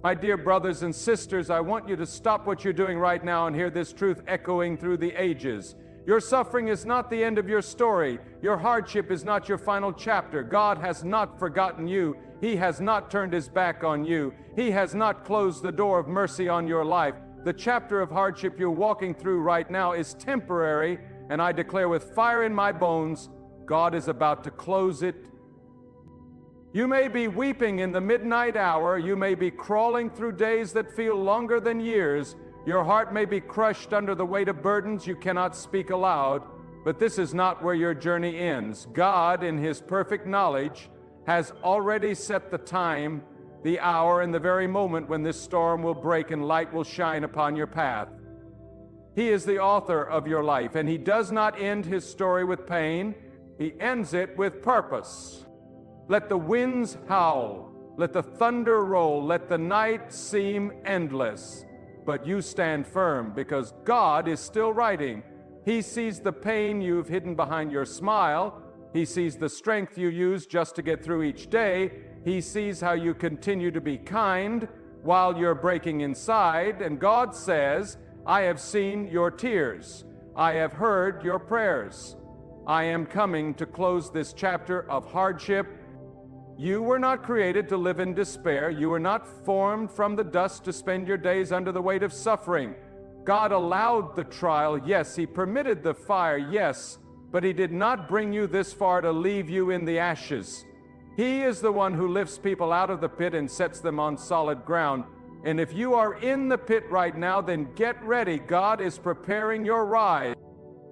My dear brothers and sisters, I want you to stop what you're doing right now and hear this truth echoing through the ages. Your suffering is not the end of your story. Your hardship is not your final chapter. God has not forgotten you. He has not turned his back on you. He has not closed the door of mercy on your life. The chapter of hardship you're walking through right now is temporary, and I declare with fire in my bones, God is about to close it. You may be weeping in the midnight hour. You may be crawling through days that feel longer than years. Your heart may be crushed under the weight of burdens you cannot speak aloud, but this is not where your journey ends. God, in his perfect knowledge, has already set the time, the hour, and the very moment when this storm will break and light will shine upon your path. He is the author of your life, and he does not end his story with pain. He ends it with purpose. Let the winds howl, let the thunder roll, let the night seem endless. But you stand firm because God is still writing. He sees the pain you've hidden behind your smile. He sees the strength you use just to get through each day. He sees how you continue to be kind while you're breaking inside. And God says, I have seen your tears. I have heard your prayers. I am coming to close this chapter of hardship. You were not created to live in despair. You were not formed from the dust to spend your days under the weight of suffering. God allowed the trial, yes. He permitted the fire, yes. But he did not bring you this far to leave you in the ashes. He is the one who lifts people out of the pit and sets them on solid ground. And if you are in the pit right now, then get ready. God is preparing your rise.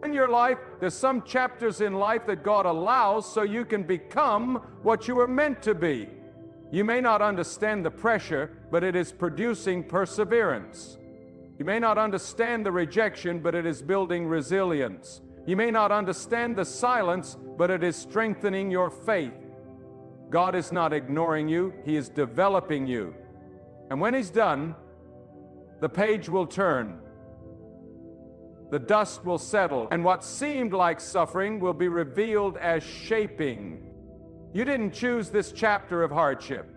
In your life, there's some chapters in life that God allows so you can become what you were meant to be. You may not understand the pressure, but it is producing perseverance. You may not understand the rejection, but it is building resilience. You may not understand the silence, but it is strengthening your faith. God is not ignoring you. He is developing you. And when he's done, the page will turn. The dust will settle, and what seemed like suffering will be revealed as shaping. You didn't choose this chapter of hardship,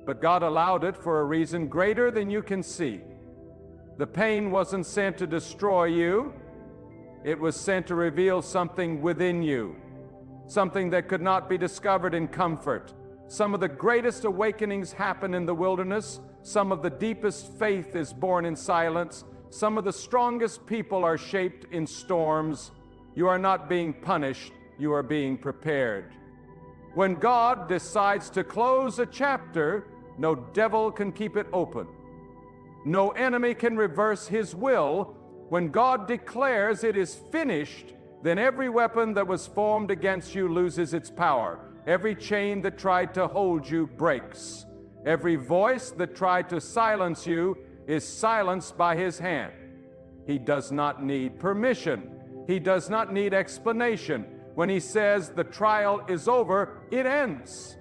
but God allowed it for a reason greater than you can see. The pain wasn't sent to destroy you. It was sent to reveal something within you, something that could not be discovered in comfort. Some of the greatest awakenings happen in the wilderness. Some of the deepest faith is born in silence. Some of the strongest people are shaped in storms. You are not being punished, you are being prepared. When God decides to close a chapter, no devil can keep it open. No enemy can reverse his will. When God declares it is finished, then every weapon that was formed against you loses its power. Every chain that tried to hold you breaks. Every voice that tried to silence you is silenced by his hand. He does not need permission. He does not need explanation. When he says the trial is over, it ends.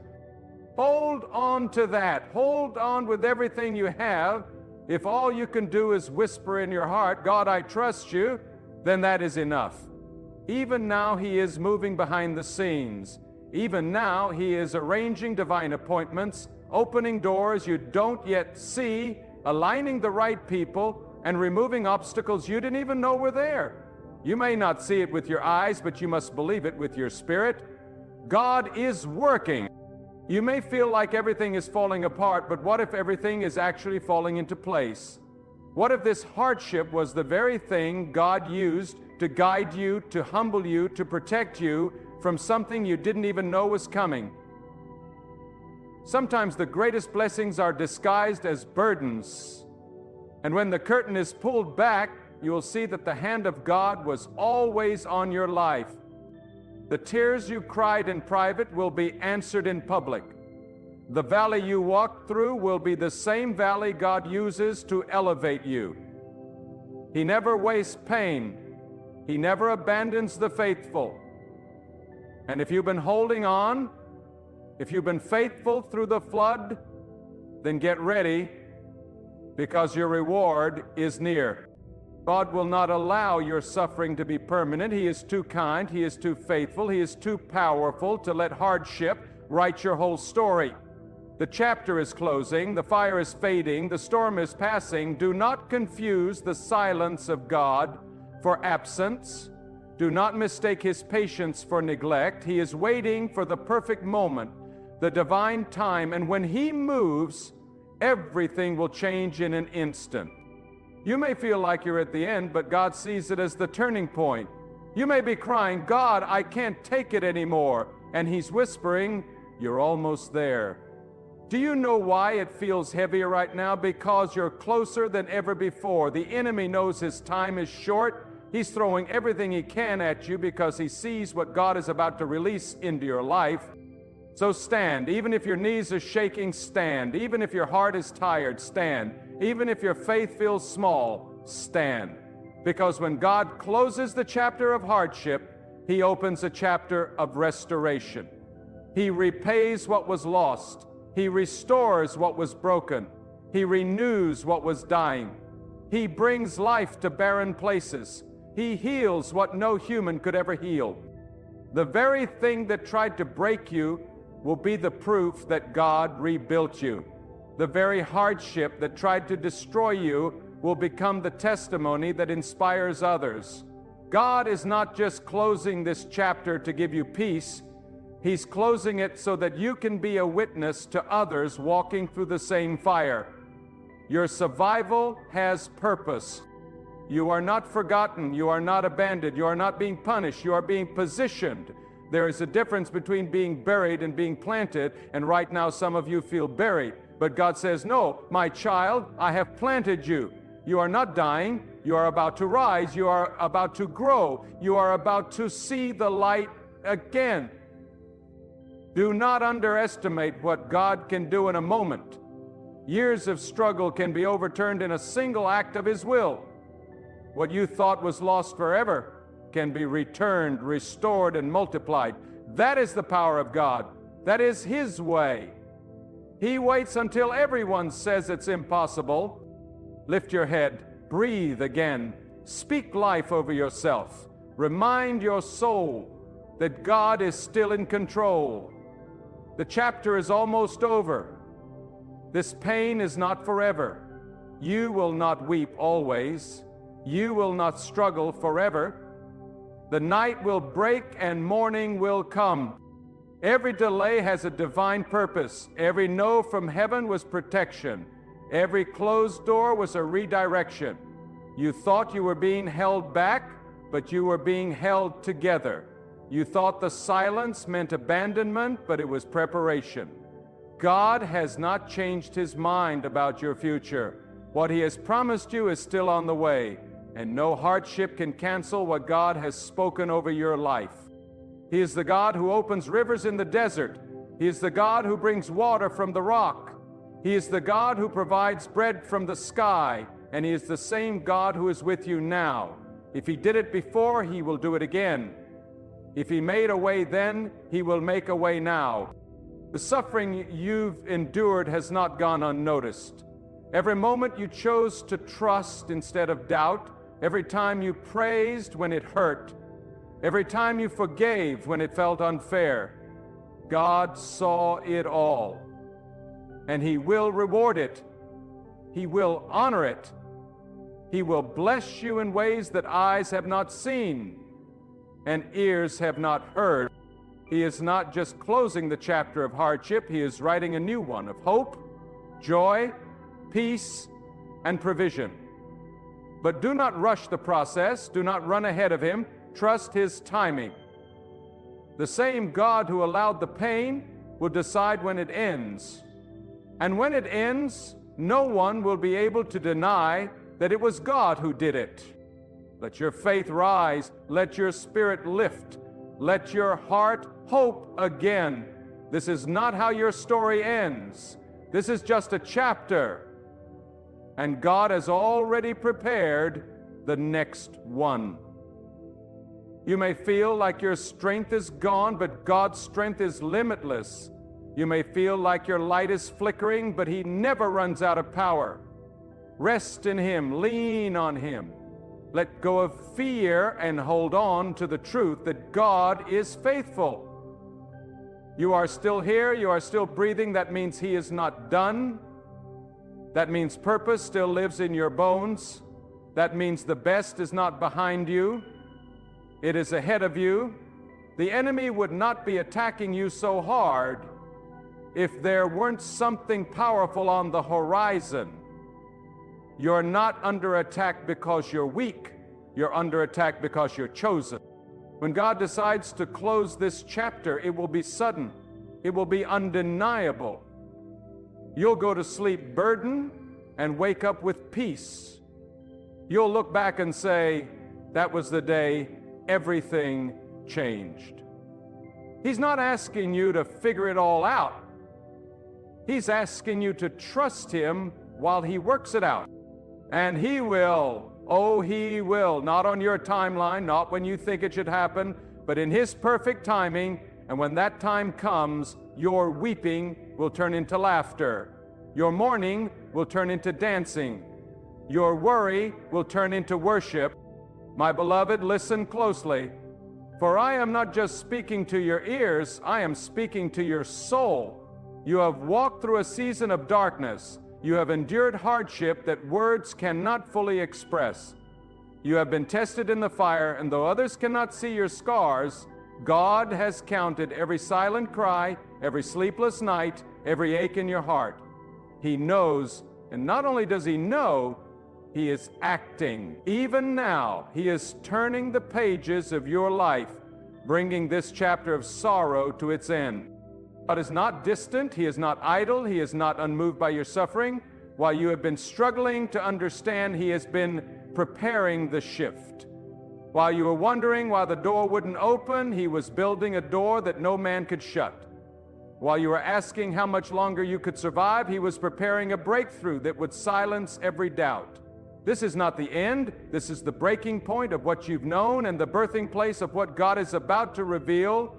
Hold on to that. Hold on with everything you have. If all you can do is whisper in your heart, God, I trust you, then that is enough. Even now he is moving behind the scenes. Even now he is arranging divine appointments, opening doors you don't yet see, aligning the right people, and removing obstacles you didn't even know were there. You may not see it with your eyes, but you must believe it with your spirit. God is working. You may feel like everything is falling apart, but what if everything is actually falling into place? What if this hardship was the very thing God used to guide you, to humble you, to protect you from something you didn't even know was coming? Sometimes the greatest blessings are disguised as burdens. And when the curtain is pulled back, you will see that the hand of God was always on your life. The tears you cried in private will be answered in public. The valley you walked through will be the same valley God uses to elevate you. He never wastes pain. He never abandons the faithful. And if you've been holding on, if you've been faithful through the flood, then get ready, because your reward is near. God will not allow your suffering to be permanent. He is too kind. He is too faithful. He is too powerful to let hardship write your whole story. The chapter is closing, the fire is fading, the storm is passing. Do not confuse the silence of God for absence. Do not mistake His patience for neglect. He is waiting for the perfect moment, the divine time, and when He moves, everything will change in an instant. You may feel like you're at the end, but God sees it as the turning point. You may be crying, God, I can't take it anymore. And He's whispering, you're almost there. Do you know why it feels heavier right now? Because you're closer than ever before. The enemy knows his time is short. He's throwing everything he can at you because he sees what God is about to release into your life. So stand. Even if your knees are shaking, stand. Even if your heart is tired, stand. Even if your faith feels small, stand. Because when God closes the chapter of hardship, He opens a chapter of restoration. He repays what was lost. He restores what was broken. He renews what was dying. He brings life to barren places. He heals what no human could ever heal. The very thing that tried to break you will be the proof that God rebuilt you. The very hardship that tried to destroy you will become the testimony that inspires others. God is not just closing this chapter to give you peace. He's closing it so that you can be a witness to others walking through the same fire. Your survival has purpose. You are not forgotten. You are not abandoned. You are not being punished. You are being positioned. There is a difference between being buried and being planted, and right now some of you feel buried. But God says, no, my child, I have planted you. You are not dying. You are about to rise. You are about to grow. You are about to see the light again. Do not underestimate what God can do in a moment. Years of struggle can be overturned in a single act of His will. What you thought was lost forever can be returned, restored, and multiplied. That is the power of God. That is His way. He waits until everyone says it's impossible. Lift your head, breathe again, speak life over yourself. Remind your soul that God is still in control. The chapter is almost over. This pain is not forever. You will not weep always. You will not struggle forever. The night will break and morning will come. Every delay has a divine purpose. Every no from heaven was protection. Every closed door was a redirection. You thought you were being held back, but you were being held together. You thought the silence meant abandonment, but it was preparation. God has not changed His mind about your future. What He has promised you is still on the way, and no hardship can cancel what God has spoken over your life. He is the God who opens rivers in the desert. He is the God who brings water from the rock. He is the God who provides bread from the sky, and He is the same God who is with you now. If He did it before, He will do it again. If He made a way then, He will make a way now. The suffering you've endured has not gone unnoticed. Every moment you chose to trust instead of doubt, every time you praised when it hurt, every time you forgave when it felt unfair, God saw it all. And He will reward it. He will honor it. He will bless you in ways that eyes have not seen and ears have not heard. He is not just closing the chapter of hardship, He is writing a new one of hope, joy, peace, and provision. But do not rush the process. Do not run ahead of Him. Trust His timing. The same God who allowed the pain will decide when it ends. And when it ends, no one will be able to deny that it was God who did it. Let your faith rise. Let your spirit lift. Let your heart hope again. This is not how your story ends. This is just a chapter. And God has already prepared the next one. You may feel like your strength is gone, but God's strength is limitless. You may feel like your light is flickering, but He never runs out of power. Rest in Him. Lean on Him. Let go of fear and hold on to the truth that God is faithful. You are still here, you are still breathing. That means He is not done. That means purpose still lives in your bones. That means the best is not behind you. It is ahead of you. The enemy would not be attacking you so hard if there weren't something powerful on the horizon. You're not under attack because you're weak. You're under attack because you're chosen. When God decides to close this chapter, it will be sudden. It will be undeniable. You'll go to sleep burdened and wake up with peace. You'll look back and say, that was the day everything changed. He's not asking you to figure it all out. He's asking you to trust Him while He works it out. And He will, oh, He will, not on your timeline, not when you think it should happen, but in His perfect timing. And when that time comes, your weeping will turn into laughter. Your mourning will turn into dancing. Your worry will turn into worship. My beloved, listen closely. For I am not just speaking to your ears, I am speaking to your soul. You have walked through a season of darkness. You have endured hardship that words cannot fully express. You have been tested in the fire, and though others cannot see your scars, God has counted every silent cry, every sleepless night, every ache in your heart. He knows, and not only does He know, He is acting. Even now, He is turning the pages of your life, bringing this chapter of sorrow to its end. God is not distant, He is not idle, He is not unmoved by your suffering. While you have been struggling to understand, He has been preparing the shift. While you were wondering why the door wouldn't open, He was building a door that no man could shut. While you were asking how much longer you could survive, He was preparing a breakthrough that would silence every doubt. This is not the end. This is the breaking point of what you've known and the birthing place of what God is about to reveal.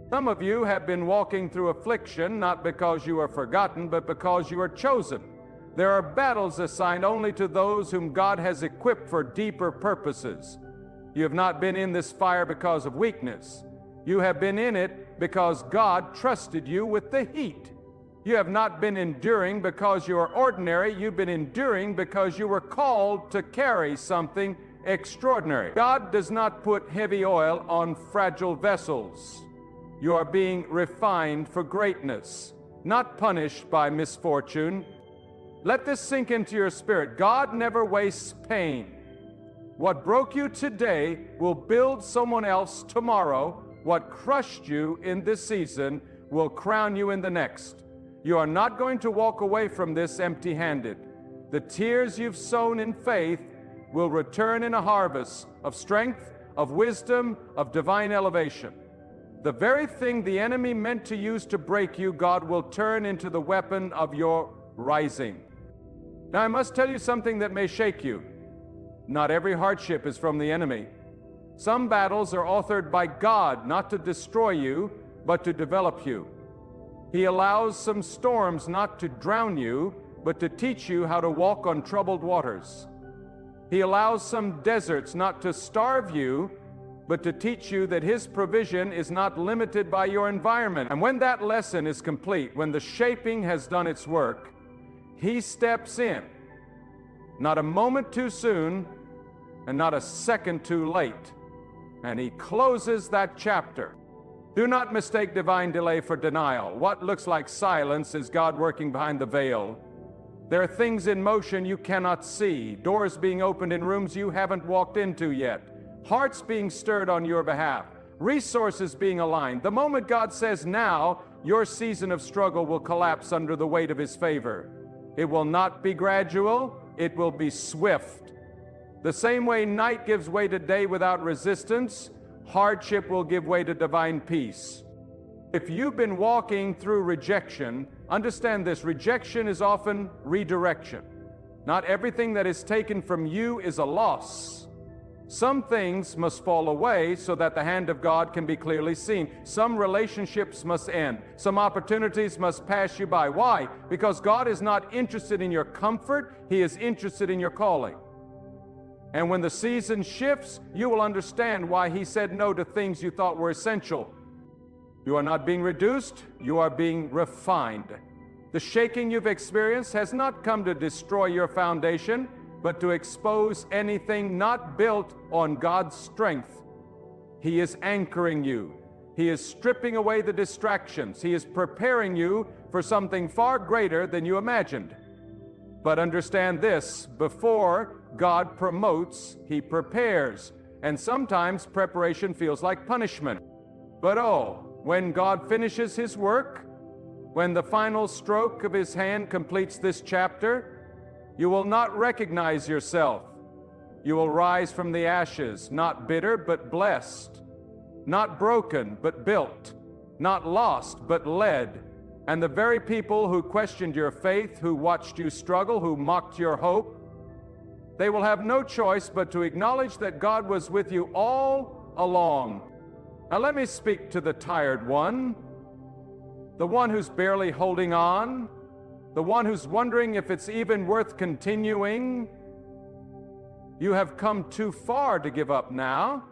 Some of you have been walking through affliction, not because you are forgotten, but because you are chosen. There are battles assigned only to those whom God has equipped for deeper purposes. You have not been in this fire because of weakness. You have been in it because God trusted you with the heat. You have not been enduring because you are ordinary. You've been enduring because you were called to carry something extraordinary. God does not put heavy oil on fragile vessels. You are being refined for greatness, not punished by misfortune. Let this sink into your spirit. God never wastes pain. What broke you today will build someone else tomorrow. What crushed you in this season will crown you in the next. You are not going to walk away from this empty-handed. The tears you've sown in faith will return in a harvest of strength, of wisdom, of divine elevation. The very thing the enemy meant to use to break you, God will turn into the weapon of your rising. Now, I must tell you something that may shake you. Not every hardship is from the enemy. Some battles are authored by God, not to destroy you, but to develop you. He allows some storms not to drown you, but to teach you how to walk on troubled waters. He allows some deserts not to starve you, but to teach you that His provision is not limited by your environment. And when that lesson is complete, when the shaping has done its work, He steps in, not a moment too soon and not a second too late, and He closes that chapter. Do not mistake divine delay for denial. What looks like silence is God working behind the veil. There are things in motion you cannot see, doors being opened in rooms you haven't walked into yet, hearts being stirred on your behalf, resources being aligned. The moment God says now, your season of struggle will collapse under the weight of His favor. It will not be gradual, it will be swift. The same way night gives way to day without resistance, hardship will give way to divine peace. If you've been walking through rejection, understand this: rejection is often redirection. Not everything that is taken from you is a loss. Some things must fall away so that the hand of God can be clearly seen. Some relationships must end. Some opportunities must pass you by. Why? Because God is not interested in your comfort, He is interested in your calling. And when the season shifts, you will understand why He said no to things you thought were essential. You are not being reduced, you are being refined. The shaking you've experienced has not come to destroy your foundation, but to expose anything not built on God's strength. He is anchoring you. He is stripping away the distractions. He is preparing you for something far greater than you imagined. But understand this, before God promotes, He prepares. And sometimes preparation feels like punishment. But when God finishes His work, when the final stroke of His hand completes this chapter, you will not recognize yourself. You will rise from the ashes, not bitter, but blessed. Not broken, but built. Not lost, but led. And the very people who questioned your faith, who watched you struggle, who mocked your hope, they will have no choice but to acknowledge that God was with you all along. Now let me speak to the tired one, the one who's barely holding on, the one who's wondering if it's even worth continuing. You have come too far to give up now.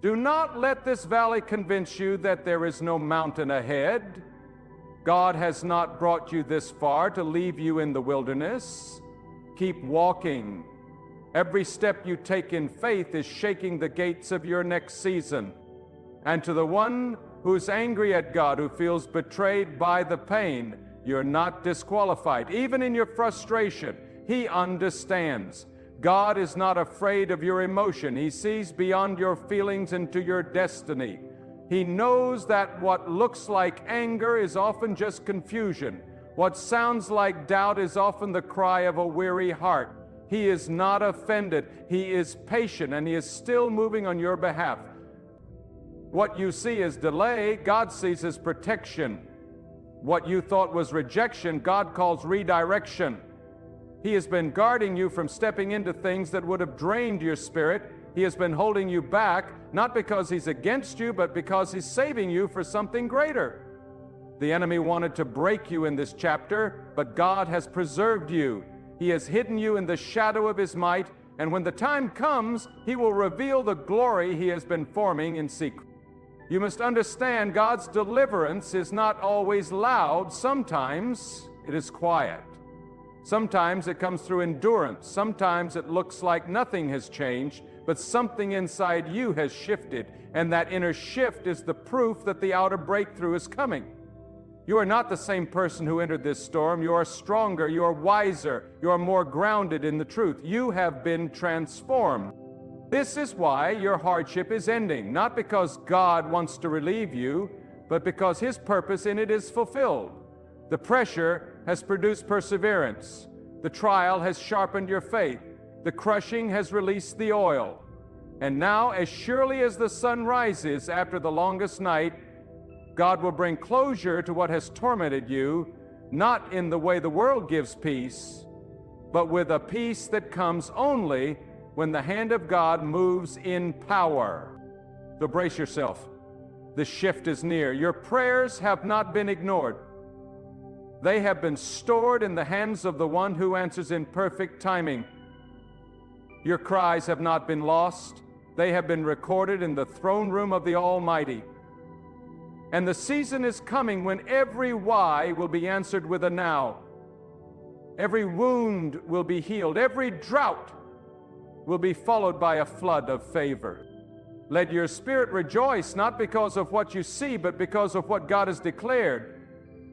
Do not let this valley convince you that there is no mountain ahead. God has not brought you this far to leave you in the wilderness. Keep walking. Every step you take in faith is shaking the gates of your next season. And to the one who's angry at God, who feels betrayed by the pain, you're not disqualified. Even in your frustration, He understands. God is not afraid of your emotion. He sees beyond your feelings into your destiny. He knows that what looks like anger is often just confusion. What sounds like doubt is often the cry of a weary heart. He is not offended. He is patient, and He is still moving on your behalf. What you see as delay, God sees as protection. What you thought was rejection, God calls redirection. He has been guarding you from stepping into things that would have drained your spirit. He has been holding you back, not because He's against you, but because He's saving you for something greater. The enemy wanted to break you in this chapter, but God has preserved you. He has hidden you in the shadow of His might, and when the time comes, He will reveal the glory He has been forming in secret. You must understand God's deliverance is not always loud. Sometimes it is quiet. Sometimes it comes through endurance. Sometimes it looks like nothing has changed, but something inside you has shifted, and that inner shift is the proof that the outer breakthrough is coming. You are not the same person who entered this storm. You are stronger, you are wiser, you are more grounded in the truth. You have been transformed. This is why your hardship is ending, not because God wants to relieve you, but because His purpose in it is fulfilled. The pressure has produced perseverance. The trial has sharpened your faith. The crushing has released the oil. And now, as surely as the sun rises after the longest night, God will bring closure to what has tormented you, not in the way the world gives peace, but with a peace that comes only when the hand of God moves in power. So brace yourself. The shift is near. Your prayers have not been ignored. They have been stored in the hands of the one who answers in perfect timing. Your cries have not been lost. They have been recorded in the throne room of the Almighty. And the season is coming when every why will be answered with a now. Every wound will be healed. Every drought will be followed by a flood of favor. Let your spirit rejoice, not because of what you see, but because of what God has declared.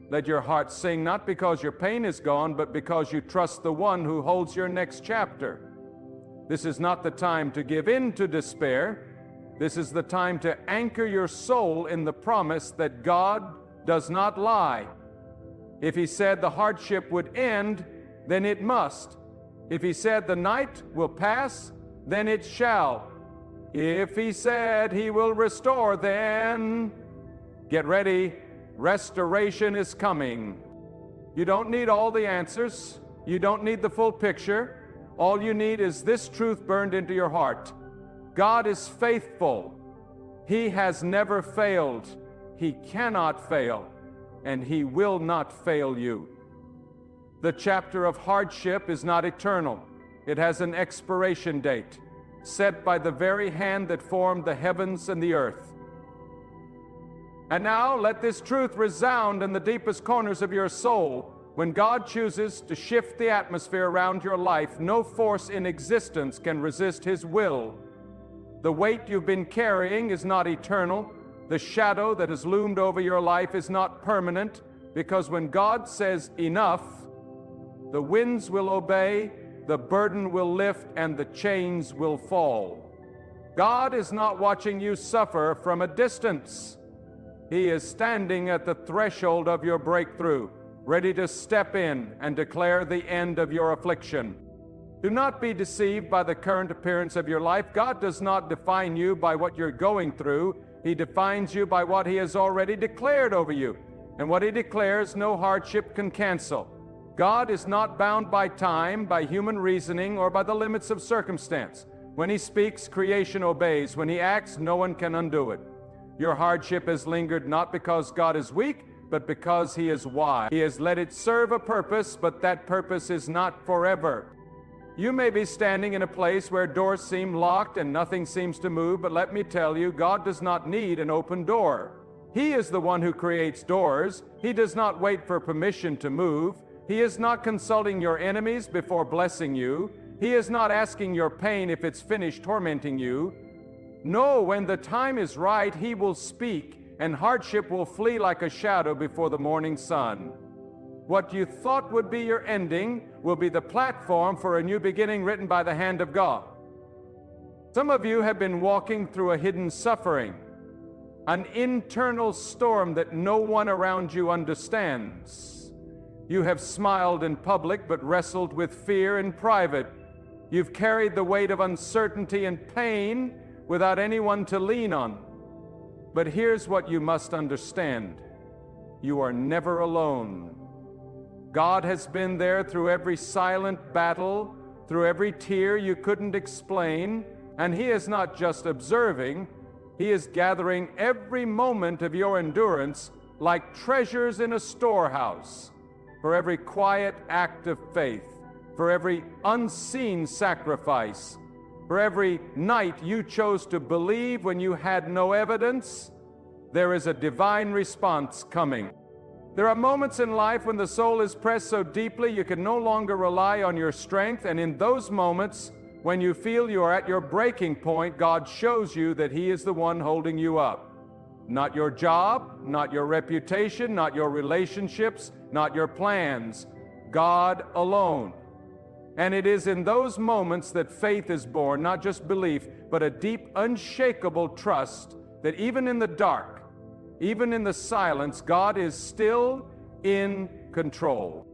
Let your heart sing, not because your pain is gone, but because you trust the one who holds your next chapter. This is not the time to give in to despair. This is the time to anchor your soul in the promise that God does not lie. If He said the hardship would end, then it must. If He said the night will pass, then it shall. If He said He will restore, then get ready. Restoration is coming. You don't need all the answers. You don't need the full picture. All you need is this truth burned into your heart. God is faithful. He has never failed. He cannot fail, and He will not fail you. The chapter of hardship is not eternal. It has an expiration date, set by the very hand that formed the heavens and the earth. And now let this truth resound in the deepest corners of your soul. When God chooses to shift the atmosphere around your life, no force in existence can resist His will. The weight you've been carrying is not eternal. The shadow that has loomed over your life is not permanent, because when God says enough, the winds will obey, the burden will lift, and the chains will fall. God is not watching you suffer from a distance. He is standing at the threshold of your breakthrough, ready to step in and declare the end of your affliction. Do not be deceived by the current appearance of your life. God does not define you by what you're going through. He defines you by what He has already declared over you. And what He declares, no hardship can cancel. God is not bound by time, by human reasoning, or by the limits of circumstance. When He speaks, creation obeys. When He acts, no one can undo it. Your hardship has lingered not because God is weak, but because He is wise. He has let it serve a purpose, but that purpose is not forever. You may be standing in a place where doors seem locked and nothing seems to move, but let me tell you, God does not need an open door. He is the one who creates doors. He does not wait for permission to move. He is not consulting your enemies before blessing you. He is not asking your pain if it's finished tormenting you. No, when the time is right, He will speak, and hardship will flee like a shadow before the morning sun. What you thought would be your ending will be the platform for a new beginning written by the hand of God. Some of you have been walking through a hidden suffering, an internal storm that no one around you understands. You have smiled in public but wrestled with fear in private. You've carried the weight of uncertainty and pain without anyone to lean on. But here's what you must understand. You are never alone. God has been there through every silent battle, through every tear you couldn't explain, and He is not just observing, He is gathering every moment of your endurance like treasures in a storehouse. For every quiet act of faith, for every unseen sacrifice, for every night you chose to believe when you had no evidence, there is a divine response coming. There are moments in life when the soul is pressed so deeply you can no longer rely on your strength, and in those moments, when you feel you are at your breaking point, God shows you that He is the one holding you up. Not your job, not your reputation, not your relationships, not your plans. God alone. And it is in those moments that faith is born, not just belief, but a deep, unshakable trust that even in the dark, even in the silence, God is still in control.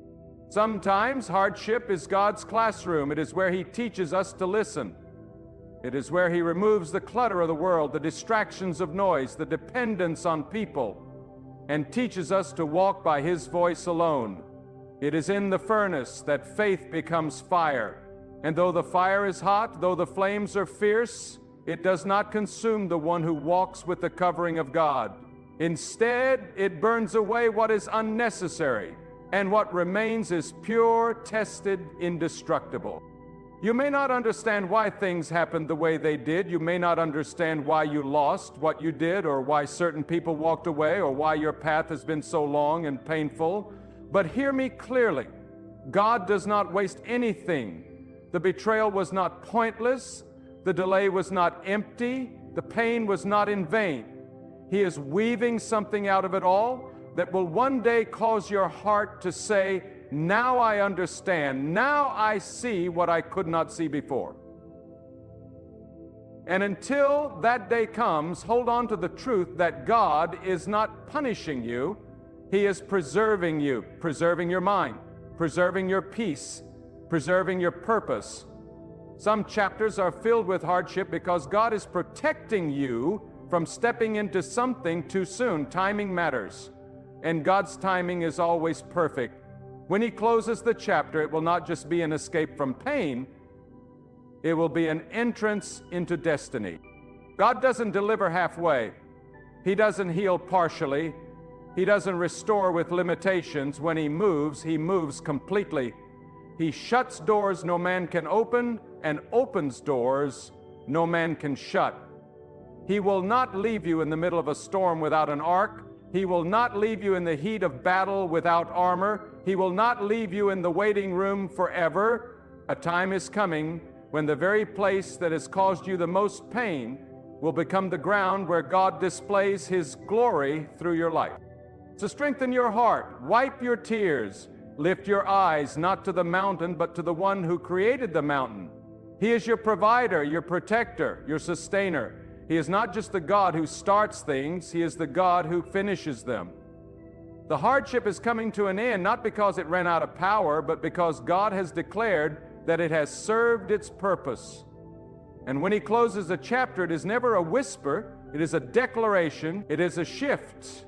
Sometimes hardship is God's classroom. It is where He teaches us to listen. It is where He removes the clutter of the world, the distractions of noise, the dependence on people, and teaches us to walk by His voice alone. It is in the furnace that faith becomes fire. And though the fire is hot, though the flames are fierce, it does not consume the one who walks with the covering of God. Instead, it burns away what is unnecessary, and what remains is pure, tested, indestructible. You may not understand why things happened the way they did. You may not understand why you lost what you did, or why certain people walked away, or why your path has been so long and painful. But hear me clearly. God does not waste anything. The betrayal was not pointless. The delay was not empty. The pain was not in vain. He is weaving something out of it all that will one day cause your heart to say, now I understand. Now I see what I could not see before. And until that day comes, hold on to the truth that God is not punishing you. He is preserving you, preserving your mind, preserving your peace, preserving your purpose. Some chapters are filled with hardship because God is protecting you from stepping into something too soon. Timing matters, and God's timing is always perfect. When He closes the chapter, it will not just be an escape from pain, it will be an entrance into destiny. God doesn't deliver halfway. He doesn't heal partially. He doesn't restore with limitations. When He moves completely. He shuts doors no man can open, and opens doors no man can shut. He will not leave you in the middle of a storm without an ark. He will not leave you in the heat of battle without armor. He will not leave you in the waiting room forever. A time is coming when the very place that has caused you the most pain will become the ground where God displays His glory through your life. So strengthen your heart, wipe your tears, lift your eyes not to the mountain but to the one who created the mountain. He is your provider, your protector, your sustainer. He is not just the God who starts things, He is the God who finishes them. The hardship is coming to an end, not because it ran out of power, but because God has declared that it has served its purpose. And when He closes a chapter, it is never a whisper, it is a declaration, it is a shift.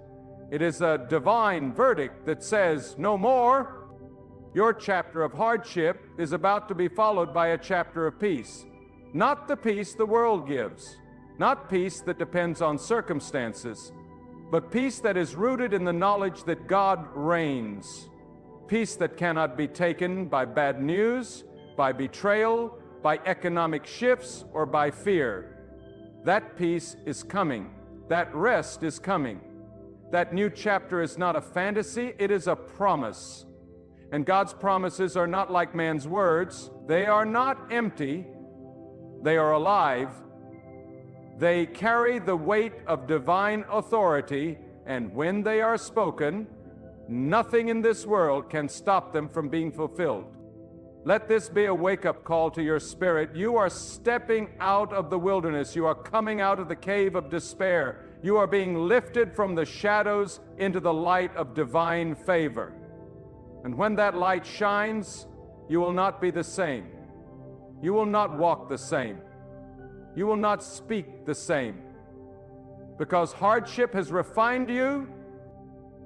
It is a divine verdict that says, no more. Your chapter of hardship is about to be followed by a chapter of peace. Not the peace the world gives, not peace that depends on circumstances, but peace that is rooted in the knowledge that God reigns. Peace that cannot be taken by bad news, by betrayal, by economic shifts, or by fear. That peace is coming. That rest is coming. That new chapter is not a fantasy, it is a promise. And God's promises are not like man's words. They are not empty. They are alive. They carry the weight of divine authority, and when they are spoken, nothing in this world can stop them from being fulfilled. Let this be a wake-up call to your spirit. You are stepping out of the wilderness. You are coming out of the cave of despair. You are being lifted from the shadows into the light of divine favor. And when that light shines, you will not be the same. You will not walk the same. You will not speak the same. Because hardship has refined you,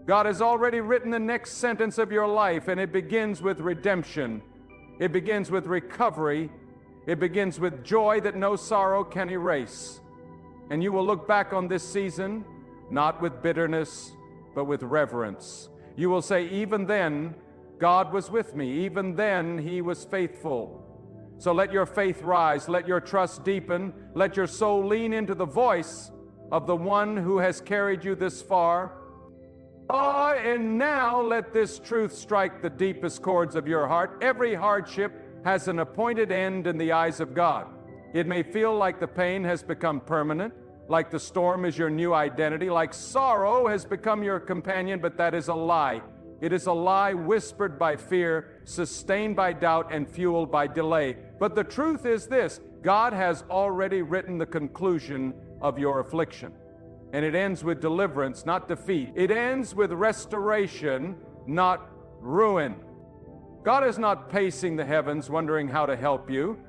God has already written the next sentence of your life, and it begins with redemption. It begins with recovery. It begins with joy that no sorrow can erase. And you will look back on this season, not with bitterness, but with reverence. You will say, even then, God was with me. Even then, He was faithful. So let your faith rise. Let your trust deepen. Let your soul lean into the voice of the one who has carried you this far. Oh, and now let this truth strike the deepest chords of your heart. Every hardship has an appointed end in the eyes of God. It may feel like the pain has become permanent, like the storm is your new identity, like sorrow has become your companion, but that is a lie. It is a lie whispered by fear, sustained by doubt, and fueled by delay. But the truth is this: God has already written the conclusion of your affliction. And it ends with deliverance, not defeat. It ends with restoration, not ruin. God is not pacing the heavens wondering how to help you.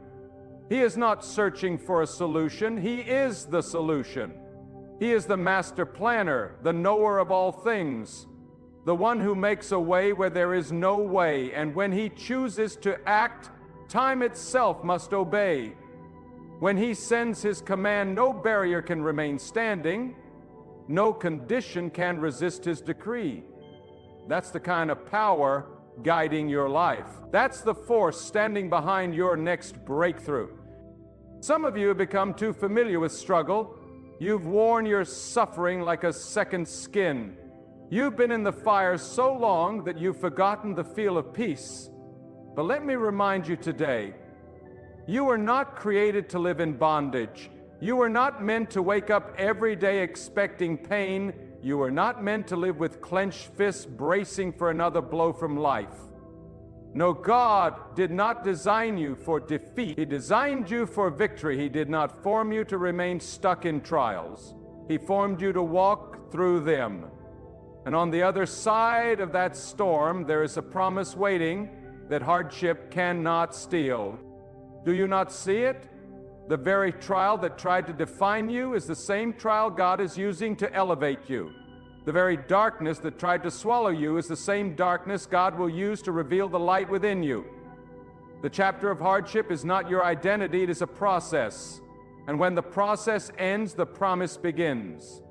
He is not searching for a solution. He is the solution. He is the master planner, the knower of all things, the one who makes a way where there is no way. And when He chooses to act, time itself must obey. When He sends His command, no barrier can remain standing. No condition can resist His decree. That's the kind of power guiding your life. That's the force standing behind your next breakthrough. Some of you have become too familiar with struggle. You've worn your suffering like a second skin. You've been in the fire so long that you've forgotten the feel of peace. But let me remind you today, you were not created to live in bondage. You were not meant to wake up every day expecting pain. You were not meant to live with clenched fists bracing for another blow from life. No, God did not design you for defeat. He designed you for victory. He did not form you to remain stuck in trials. He formed you to walk through them. And on the other side of that storm, there is a promise waiting that hardship cannot steal. Do you not see it? The very trial that tried to define you is the same trial God is using to elevate you. The very darkness that tried to swallow you is the same darkness God will use to reveal the light within you. The chapter of hardship is not your identity, it is a process. And when the process ends, the promise begins.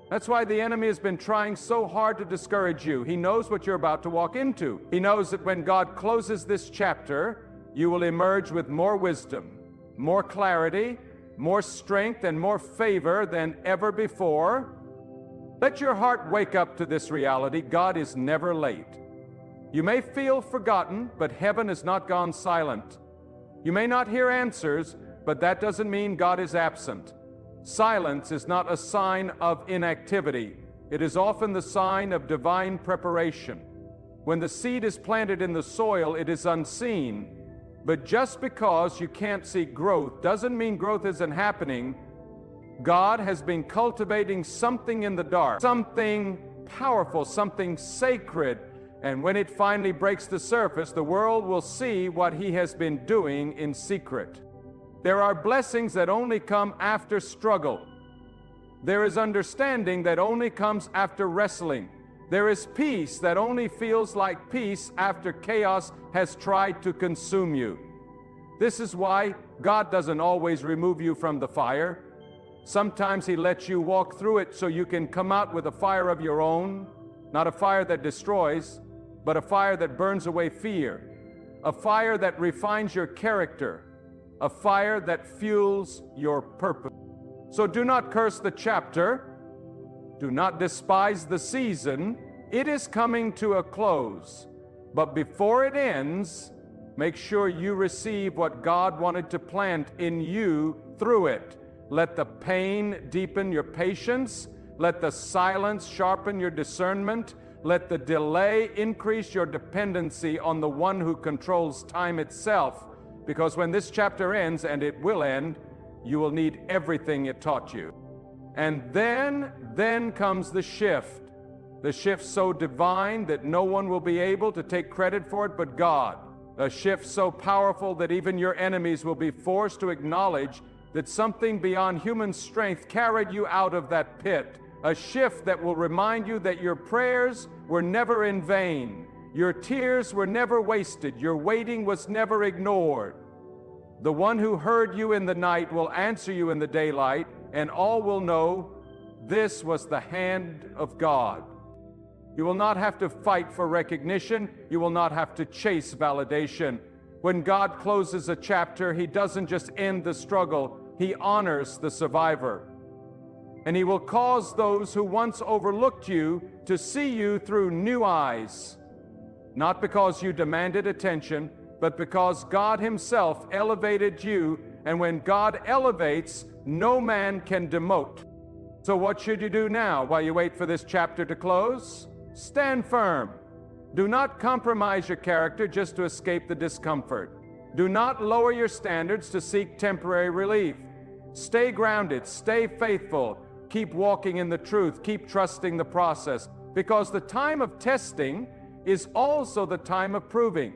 That's why the enemy has been trying so hard to discourage you. He knows what you're about to walk into. He knows that when God closes this chapter, you will emerge with more wisdom, more clarity, more strength, and more favor than ever before. Let your heart wake up to this reality. God is never late. You may feel forgotten, but heaven has not gone silent. You may not hear answers, but that doesn't mean God is absent. Silence is not a sign of inactivity. It is often the sign of divine preparation. When the seed is planted in the soil, it is unseen. But just because you can't see growth doesn't mean growth isn't happening. God has been cultivating something in the dark, something powerful, something sacred. And when it finally breaks the surface, the world will see what He has been doing in secret. There are blessings that only come after struggle. There is understanding that only comes after wrestling. There is peace that only feels like peace after chaos has tried to consume you. This is why God doesn't always remove you from the fire. Sometimes He lets you walk through it so you can come out with a fire of your own, not a fire that destroys, but a fire that burns away fear, a fire that refines your character, a fire that fuels your purpose. So do not curse the chapter. Do not despise the season. It is coming to a close. But before it ends, make sure you receive what God wanted to plant in you through it. Let the pain deepen your patience. Let the silence sharpen your discernment. Let the delay increase your dependency on the one who controls time itself. Because when this chapter ends, and it will end, you will need everything it taught you. And then comes the shift. The shift so divine that no one will be able to take credit for it but God. A shift so powerful that even your enemies will be forced to acknowledge that something beyond human strength carried you out of that pit. A shift that will remind you that your prayers were never in vain. Your tears were never wasted. Your waiting was never ignored. The one who heard you in the night will answer you in the daylight, and all will know this was the hand of God. You will not have to fight for recognition. You will not have to chase validation. When God closes a chapter, He doesn't just end the struggle. He honors the survivor. And He will cause those who once overlooked you to see you through new eyes. Not because you demanded attention, but because God Himself elevated you. And when God elevates, no man can demote. So what should you do now while you wait for this chapter to close? Stand firm. Do not compromise your character just to escape the discomfort. Do not lower your standards to seek temporary relief. Stay grounded, stay faithful, keep walking in the truth, keep trusting the process, because the time of testing is also the time of proving.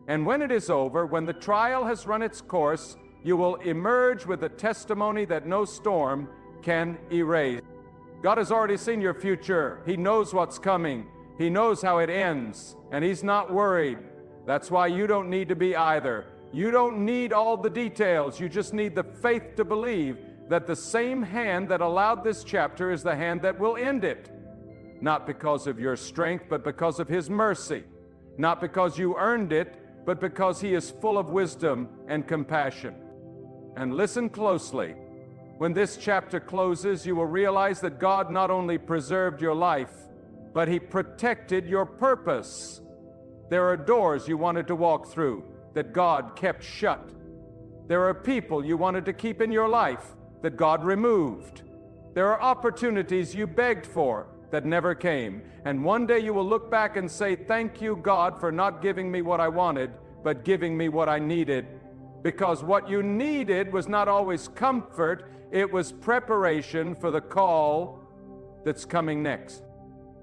And when it is over, when the trial has run its course, you will emerge with a testimony that no storm can erase. God has already seen your future. He knows what's coming. He knows how it ends, and He's not worried. That's why you don't need to be either. You don't need all the details. You just need the faith to believe that the same hand that allowed this chapter is the hand that will end it. Not because of your strength, but because of His mercy. Not because you earned it, but because He is full of wisdom and compassion. And listen closely. When this chapter closes, you will realize that God not only preserved your life, but He protected your purpose. There are doors you wanted to walk through that God kept shut. There are people you wanted to keep in your life that God removed. There are opportunities you begged for that never came. And one day you will look back and say, thank you, God, for not giving me what I wanted, but giving me what I needed. Because what you needed was not always comfort, it was preparation for the call that's coming next.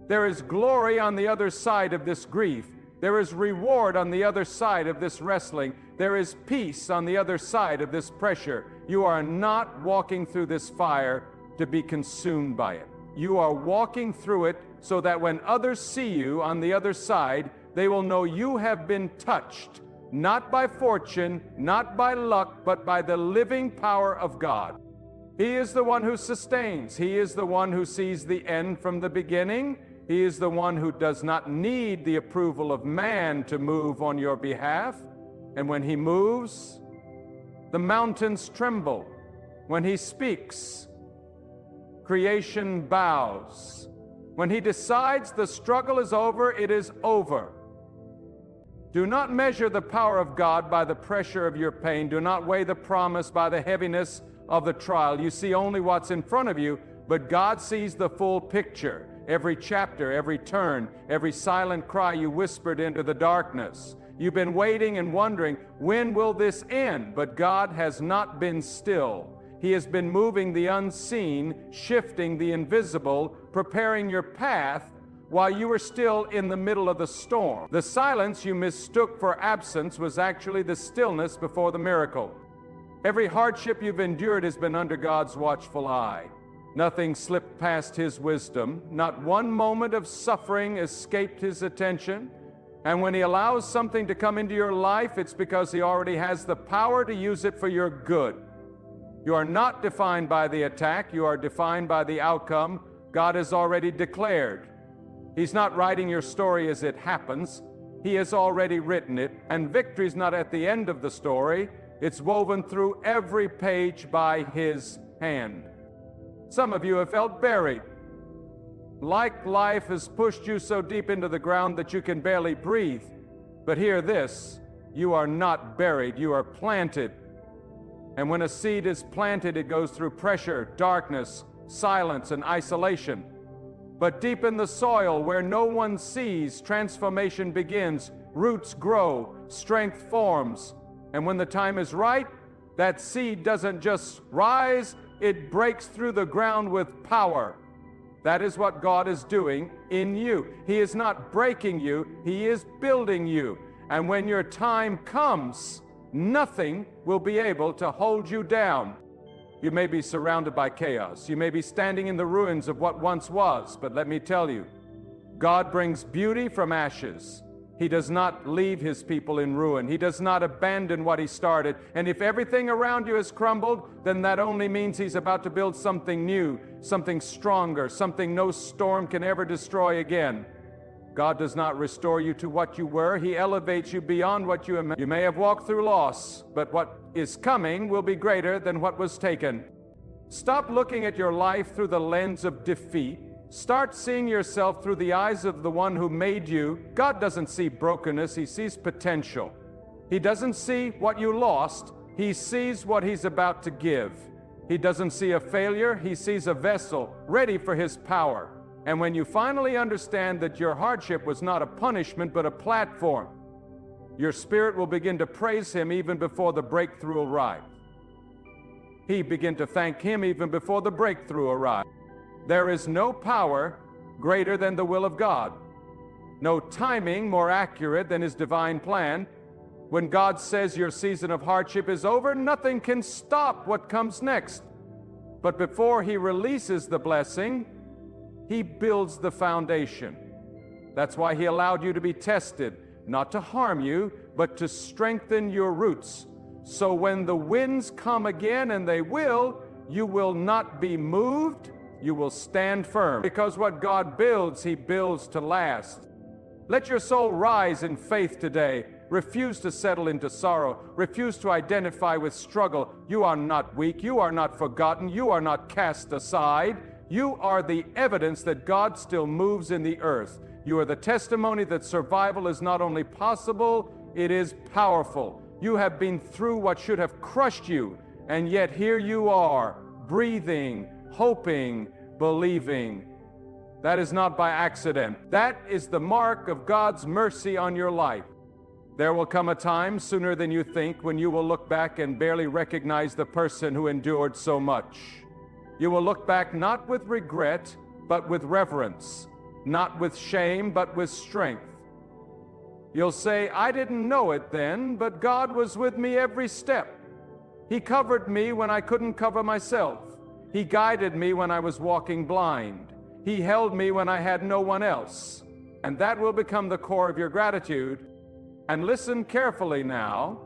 There is glory on the other side of this grief. There is reward on the other side of this wrestling. There is peace on the other side of this pressure. You are not walking through this fire to be consumed by it. You are walking through it so that when others see you on the other side, they will know you have been touched, not by fortune, not by luck, but by the living power of God. He is the one who sustains. He is the one who sees the end from the beginning. He is the one who does not need the approval of man to move on your behalf. And when He moves, the mountains tremble. When He speaks, creation bows. When He decides the struggle is over, it is over. Do not measure the power of God by the pressure of your pain. Do not weigh the promise by the heaviness of the trial. You see only what's in front of you, but God sees the full picture. Every chapter, every turn, every silent cry you whispered into the darkness. You've been waiting and wondering, when will this end? But God has not been still. He has been moving the unseen, shifting the invisible, preparing your path while you were still in the middle of the storm. The silence you mistook for absence was actually the stillness before the miracle. Every hardship you've endured has been under God's watchful eye. Nothing slipped past His wisdom. Not one moment of suffering escaped His attention. And when He allows something to come into your life, it's because He already has the power to use it for your good. You are not defined by the attack. You are defined by the outcome God has already declared. He's not writing your story as it happens. He has already written it. And victory's not at the end of the story. It's woven through every page by His hand. Some of you have felt buried. Like life has pushed you so deep into the ground that you can barely breathe. But hear this, you are not buried, you are planted. And when a seed is planted, it goes through pressure, darkness, silence, and isolation. But deep in the soil where no one sees, transformation begins, roots grow, strength forms. And when the time is right, that seed doesn't just rise, it breaks through the ground with power. That is what God is doing in you. He is not breaking you, He is building you. And when your time comes, nothing will be able to hold you down. You may be surrounded by chaos. You may be standing in the ruins of what once was, but let me tell you, God brings beauty from ashes. He does not leave His people in ruin. He does not abandon what He started. And if everything around you has crumbled, then that only means He's about to build something new, something stronger, something no storm can ever destroy again. God does not restore you to what you were. He elevates you beyond what you imagined. You may have walked through loss, but what is coming will be greater than what was taken. Stop looking at your life through the lens of defeat. Start seeing yourself through the eyes of the one who made you. God doesn't see brokenness, He sees potential. He doesn't see what you lost, He sees what He's about to give. He doesn't see a failure, He sees a vessel ready for His power. And when you finally understand that your hardship was not a punishment but a platform, your spirit will begin to praise Him even before the breakthrough arrives. He begin to thank Him even before the breakthrough arrives. There is no power greater than the will of God. No timing more accurate than His divine plan. When God says your season of hardship is over, nothing can stop what comes next. But before He releases the blessing, He builds the foundation. That's why He allowed you to be tested, not to harm you, but to strengthen your roots. So when the winds come again, and they will, you will not be moved, you will stand firm. Because what God builds, He builds to last. Let your soul rise in faith today. Refuse to settle into sorrow. Refuse to identify with struggle. You are not weak. You are not forgotten. You are not cast aside. You are the evidence that God still moves in the earth. You are the testimony that survival is not only possible, it is powerful. You have been through what should have crushed you, and yet here you are, breathing, hoping, believing. That is not by accident. That is the mark of God's mercy on your life. There will come a time, sooner than you think, when you will look back and barely recognize the person who endured so much. You will look back not with regret, but with reverence. Not with shame, but with strength. You'll say, I didn't know it then, but God was with me every step. He covered me when I couldn't cover myself. He guided me when I was walking blind. He held me when I had no one else. And that will become the core of your gratitude. And listen carefully now.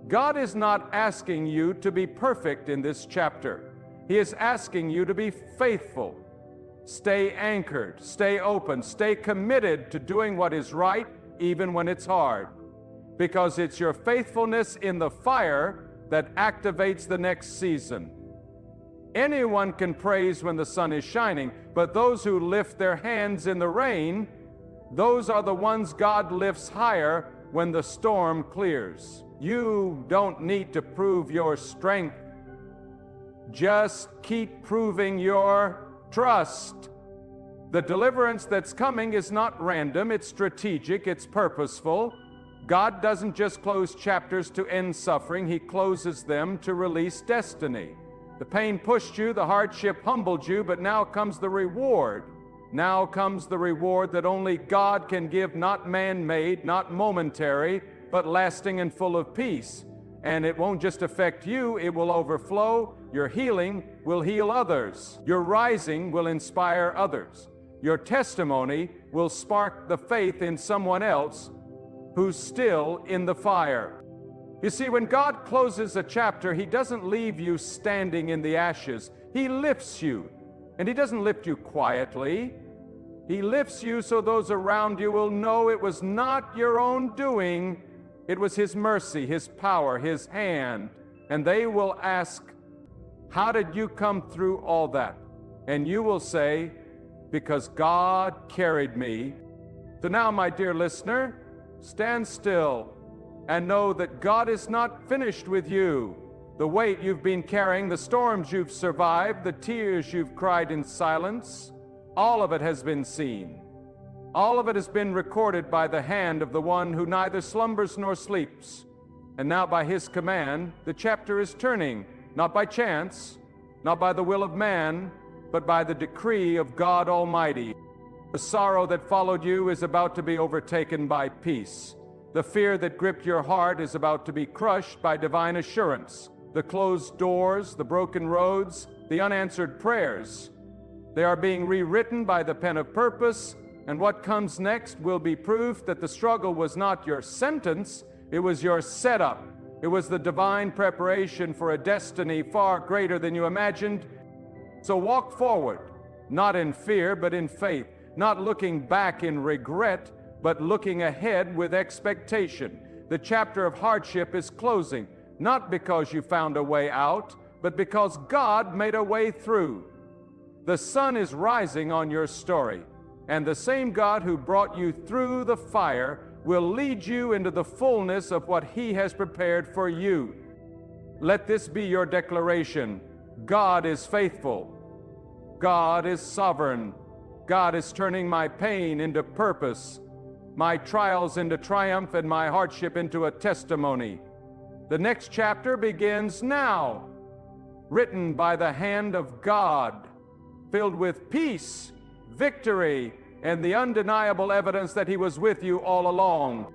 God is not asking you to be perfect in this chapter. He is asking you to be faithful. Stay anchored, stay open, stay committed to doing what is right, even when it's hard. Because it's your faithfulness in the fire that activates the next season. Anyone can praise when the sun is shining, but those who lift their hands in the rain, those are the ones God lifts higher when the storm clears. You don't need to prove your strength. Just keep proving your trust. The deliverance that's coming is not random, it's strategic, it's purposeful. God doesn't just close chapters to end suffering, He closes them to release destiny. The pain pushed you, the hardship humbled you, but now comes the reward. Now comes the reward that only God can give, not man-made, not momentary, but lasting and full of peace. And it won't just affect you, it will overflow. Your healing will heal others. Your rising will inspire others. Your testimony will spark the faith in someone else who's still in the fire. You see, when God closes a chapter, He doesn't leave you standing in the ashes. He lifts you. And He doesn't lift you quietly. He lifts you so those around you will know it was not your own doing. It was His mercy, His power, His hand. And they will ask, how did you come through all that? And you will say, because God carried me. So now, my dear listener, stand still and know that God is not finished with you. The weight you've been carrying, the storms you've survived, the tears you've cried in silence, all of it has been seen. All of it has been recorded by the hand of the one who neither slumbers nor sleeps. And now by His command, the chapter is turning, not by chance, not by the will of man, but by the decree of God Almighty. The sorrow that followed you is about to be overtaken by peace. The fear that gripped your heart is about to be crushed by divine assurance. The closed doors, the broken roads, the unanswered prayers, they are being rewritten by the pen of purpose, and what comes next will be proof that the struggle was not your sentence, it was your setup. It was the divine preparation for a destiny far greater than you imagined. So walk forward, not in fear, but in faith, not looking back in regret, but looking ahead with expectation. The chapter of hardship is closing, not because you found a way out, but because God made a way through. The sun is rising on your story, and the same God who brought you through the fire will lead you into the fullness of what He has prepared for you. Let this be your declaration. God is faithful. God is sovereign. God is turning my pain into purpose, my trials into triumph, and my hardship into a testimony. The next chapter begins now, written by the hand of God, filled with peace, victory, and the undeniable evidence that He was with you all along.